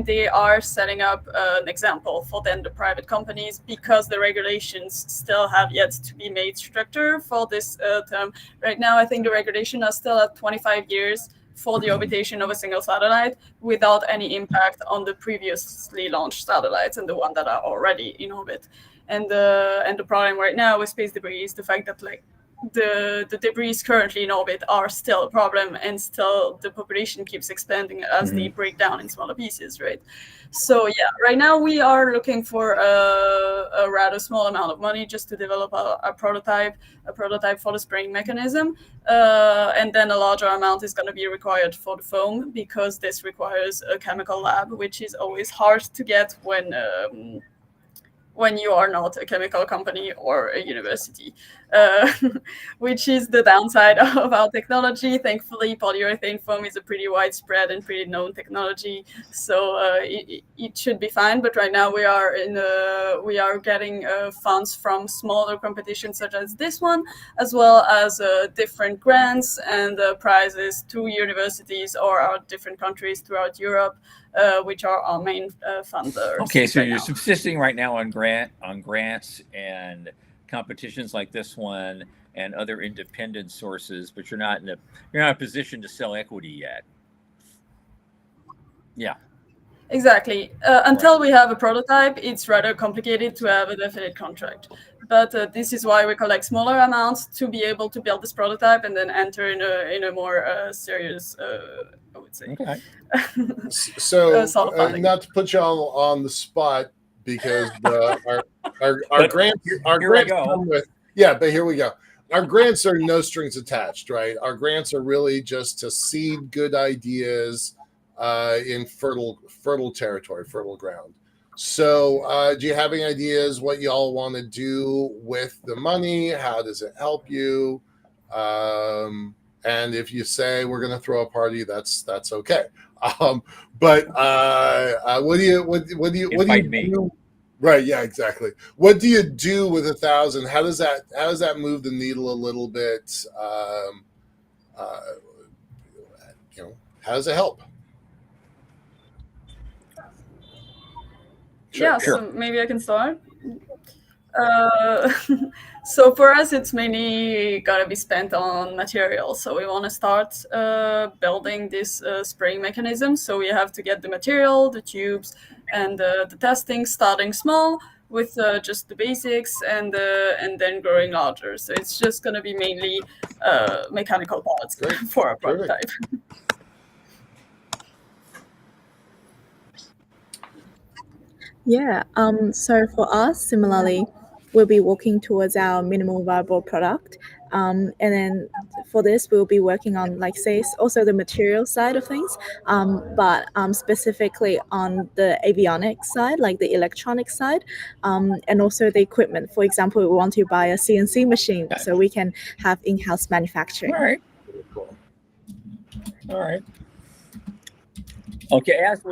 they are setting up an example for then the private companies, because the regulations still have yet to be made stricter for this term. Right now, I think the regulation are still at 25 years for the orbitation of a single satellite, without any impact on the previously launched satellites and the one that are already in orbit. And the problem right now with space debris is the fact that the debris currently in orbit are still a problem, and still the population keeps expanding as they break down in smaller pieces, right? So right now we are looking for a rather small amount of money just to develop a prototype for the spraying mechanism, and then a larger amount is going to be required for the foam, because this requires a chemical lab, which is always hard to get when you are not a chemical company or a university, which is the downside of our technology. Thankfully, polyurethane foam is a pretty widespread and pretty known technology, so it should be fine. But right now we are getting funds from smaller competitions such as this one, as well as different grants and prizes to universities or our different countries throughout Europe, which are our main funders. Okay, so you're subsisting right now on grants and competitions like this one and other independent sources, but you're not in a position to sell equity yet. Yeah. Exactly. Until we have a prototype, it's rather complicated to have a definite contract. But this is why we collect smaller amounts to be able to build this prototype and then enter in a more serious, I would say. Okay. So not to put you all on the spot, because our grants come with, but here we go. Our grants are no strings attached, right? Our grants are really just to seed good ideas in fertile territory, fertile ground. So do you have any ideas what y'all want to do with the money? How does it help you? And if you say we're going to throw a party, that's okay. But what do you do? Right. Yeah. Exactly. What do you do with 1,000? How does that move the needle a little bit? How does it help? Sure. So maybe I can start. So for us, it's mainly gonna be spent on materials. So we want to start building this spraying mechanism. So we have to get the material, the tubes, and the testing starting small with just the basics, and then growing larger. So it's just gonna be mainly mechanical parts for our prototype. Yeah. So for us, similarly, we'll be working towards our minimal viable product. And then for this, we'll be working on, like, say, also the material side of things, but specifically on the avionics side, like the electronic side, and also the equipment. For example, we want to buy a CNC machine so we can have in-house manufacturing. All right. All right. Okay, as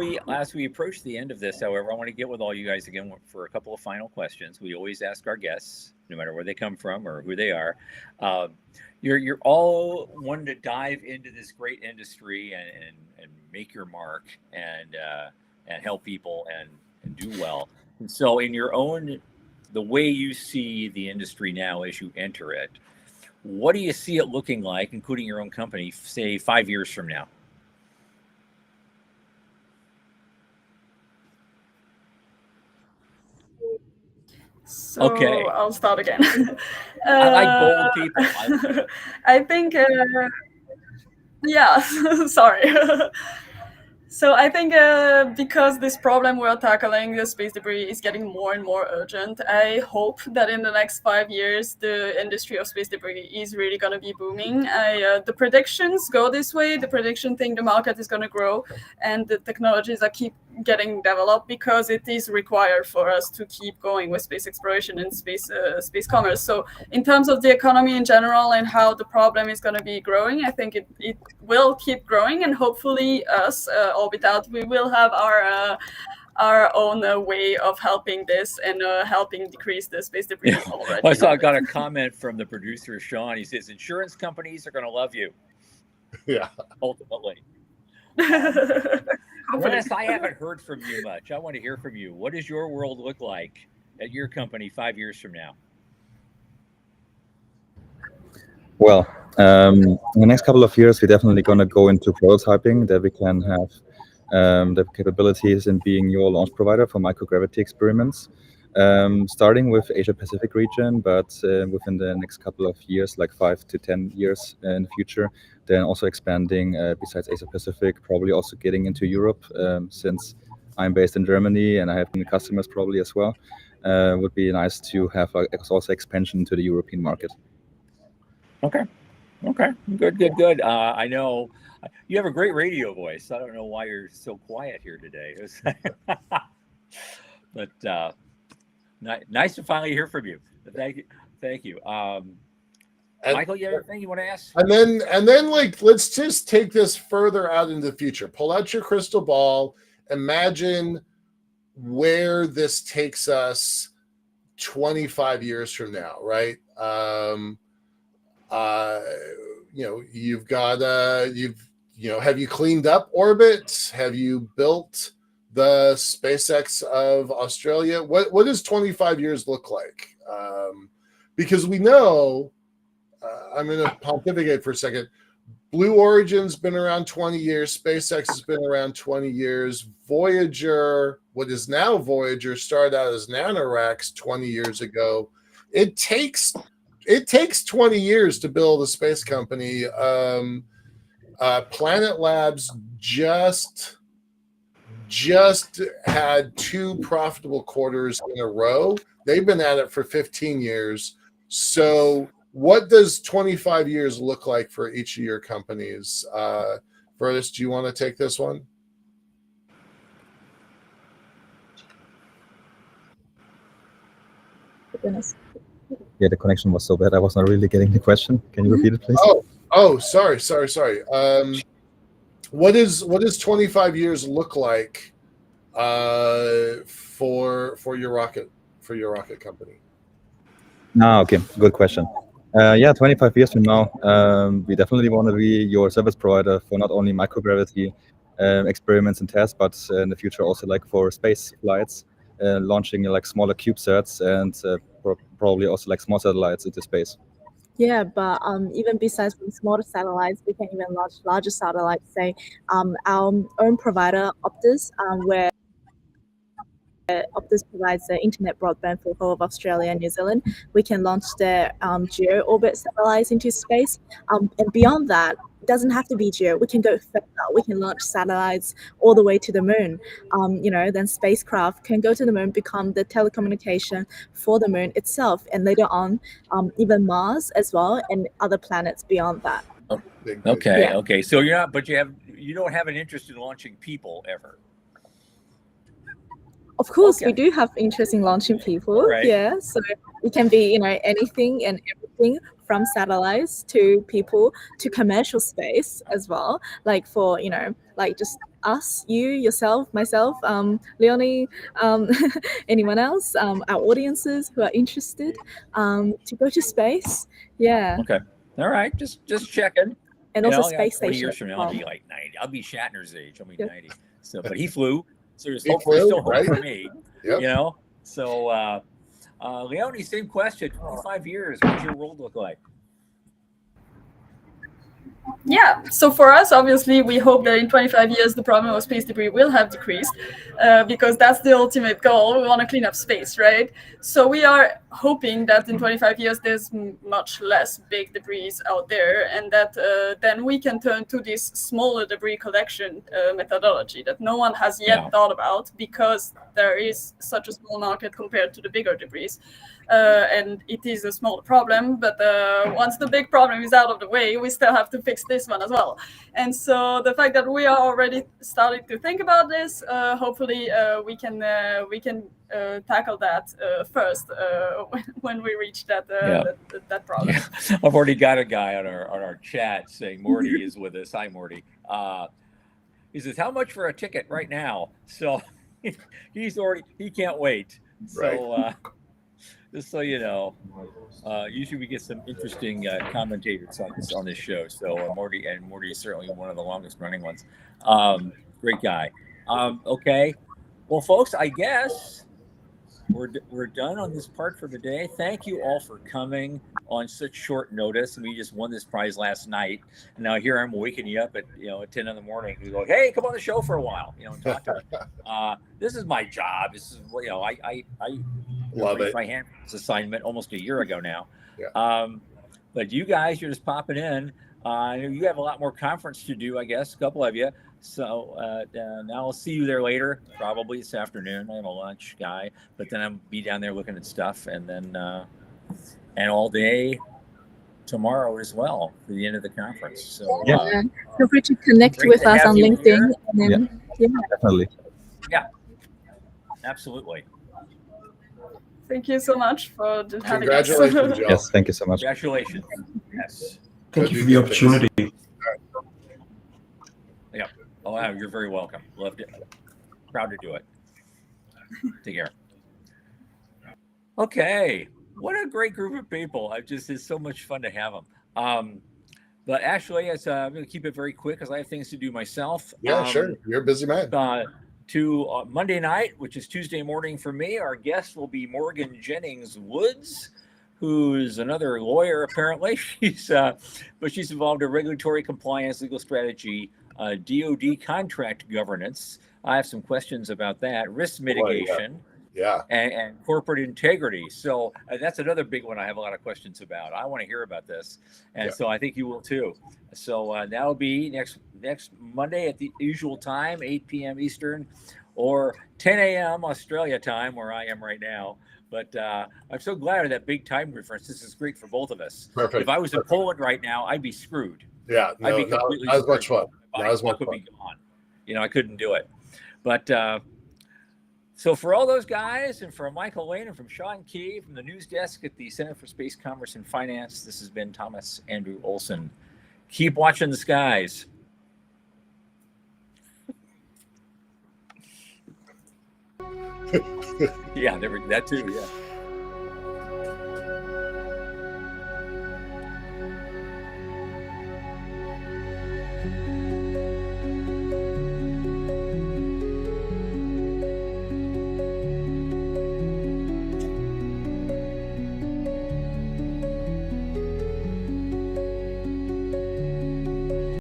we approach the end of this, however, I want to get with all you guys again for a couple of final questions. We always ask our guests, no matter where they come from or who they are. You're all wanting to dive into this great industry and make your mark and help people and do well. And so, in the way you see the industry now as you enter it, what do you see it looking like, including your own company, say 5 years from now? So okay. I'll start again. I like bold people. I think, yeah, sorry. So I think because this problem we're tackling, the space debris, is getting more and more urgent, I hope that in the next 5 years, the industry of space debris is really going to be booming. The predictions go this way. The prediction think the market is going to grow, and the technologies that keep getting developed because it is required for us to keep going with space exploration and space commerce. So in terms of the economy in general and how the problem is going to be growing, I think it will keep growing, and hopefully us, Orbital, we will have our own way of helping this and helping decrease the space debris already. Well, so I got a comment from the producer, Sean. He says, insurance companies are going to love you. Yeah. Ultimately. Rennis, I haven't heard from you much. I want to hear from you. What does your world look like at your company 5 years from now? Well, in the next couple of years, we're definitely going to go into prototyping that we can have the capabilities in being your launch provider for microgravity experiments, starting with Asia Pacific region, but within the next couple of years, like 5 to 10 years in the future, then also expanding besides Asia Pacific, probably also getting into Europe, since I'm based in Germany and I have customers probably as well. Would be nice to have also expansion to the European market. Okay. Good. I know you have a great radio voice. I don't know why you're so quiet here today. But nice to finally hear from you. Thank you. Michael, you have anything you want to ask? And then like, let's just take this further out into the future. Pull out your crystal ball. Imagine where this takes us 25 years from now, right? You've got have you cleaned up orbit? Have you built the SpaceX of Australia? What does 25 years look like? Because we know, I'm going to pontificate for a second. Blue Origin's been around 20 years. SpaceX has been around 20 years. Voyager, what is now Voyager, started out as NanoRacks 20 years ago. It takes 20 years to build a space company. Planet Labs just had 2 profitable quarters in a row. They've been at it for 15 years. So what does 25 years look like for each of your companies? Vertus, do you want to take this one? Goodness. Yeah, the connection was so bad. I was not really getting the question. Can you repeat it, please? Oh, sorry. What does 25 years look like For your rocket company? Okay, good question. 25 years from now, we definitely want to be your service provider for not only microgravity experiments and tests, but in the future also like for space flights, launching like smaller CubeSats and probably also like small satellites into space. Yeah, but even besides from smaller satellites, we can even launch larger satellites. Say, our own provider, Optus, where Optus provides the internet broadband for the whole of Australia and New Zealand. We can launch their geo orbit satellites into space. And beyond that, it doesn't have to be geo. We can go further. We can launch satellites all the way to the moon. Then spacecraft can go to the moon, become the telecommunication for the moon itself, and later on, even Mars as well, and other planets beyond that. Okay. Yeah. Okay. So you're not, but you don't have an interest in launching people ever. Of course, we do have interest in launching people. Right. Yeah, so it can be, anything and everything from satellites to people to commercial space as well. Like for, like just us, you, yourself, myself, Leonie, anyone else, our audiences who are interested to go to space. Yeah. Okay. All right. Just checking. And also space 20 station. years from now, I'll be like 90. I'll be Shatner's age. I'll be Yep. 90. So, but he flew. So there's He hopefully flew, still hope right? for me. Yep. So Leonie, same question. 25 years, what does your world look like? Yeah, so for us, obviously, we hope that in 25 years, the problem of space debris will have decreased because that's the ultimate goal. We want to clean up space, right? So we are hoping that in 25 years, there's much less big debris out there, and that then we can turn to this smaller debris collection methodology that no one has yet thought about because there is such a small market compared to the bigger debris. And it is a small problem, but once the big problem is out of the way, we still have to fix this one as well. And so the fact that we are already starting to think about this, hopefully we can tackle that first when we reach that problem. Yeah. I've already got a guy on our chat saying Morty is with us. Hi, Morty. He says, "How much for a ticket right now?" So he can't wait. So. Just so you know, usually we get some interesting commentators on this show. So Morty is certainly one of the longest running ones. Great guy. Okay, well, folks, I guess we're done on this part for the day. Thank you all for coming on such short notice. We just won this prize last night, and now here I'm waking you up at 10 in the morning. We go, hey, come on the show for a while, and talk to me. This is my job. This is I love it. My hand this assignment almost a year ago now. Yeah. But you guys, you're just popping in. You have a lot more conference to do, I guess, a couple of you. So now I'll see you there later, probably this afternoon. I'm a lunch guy, but then I'll be down there looking at stuff, and then and all day tomorrow as well for the end of the conference. So feel free to connect with us on LinkedIn. And then, definitely. Yeah, absolutely. Thank you so much for having us. Congratulations, Joe. Yes, thank you so much. Congratulations. Yes. Thank you for the opportunity. Yeah. Oh, wow, you're very welcome. Loved it. Proud to do it. Take care. Okay. What a great group of people. It's so much fun to have them. But actually, I'm going to keep it very quick because I have things to do myself. Yeah, sure. You're a busy man. To Monday night, which is Tuesday morning for me, our guest will be Morgan Jennings Woods, who's another lawyer apparently. She's involved in regulatory compliance, legal strategy, DoD contract governance. I have some questions about that, risk mitigation, and corporate integrity. So that's another big one I have a lot of questions about. I want to hear about this, and so I think you will too. So that'll be next Monday at the usual time, 8 p.m. Eastern, or 10 a.m. Australia time, where I am right now. But I'm so glad of that big time difference. This is great for both of us. Perfect. If I was in Poland right now, I'd be screwed. Yeah, I'd be completely not as much fun. Not as much fun. Be gone. I couldn't do it. But so for all those guys, and for Michael Lane and from Sean Key from the news desk at the Center for Space Commerce and Finance, this has been Thomas Andrew Olson. Keep watching the skies. Yeah, that too. Yeah.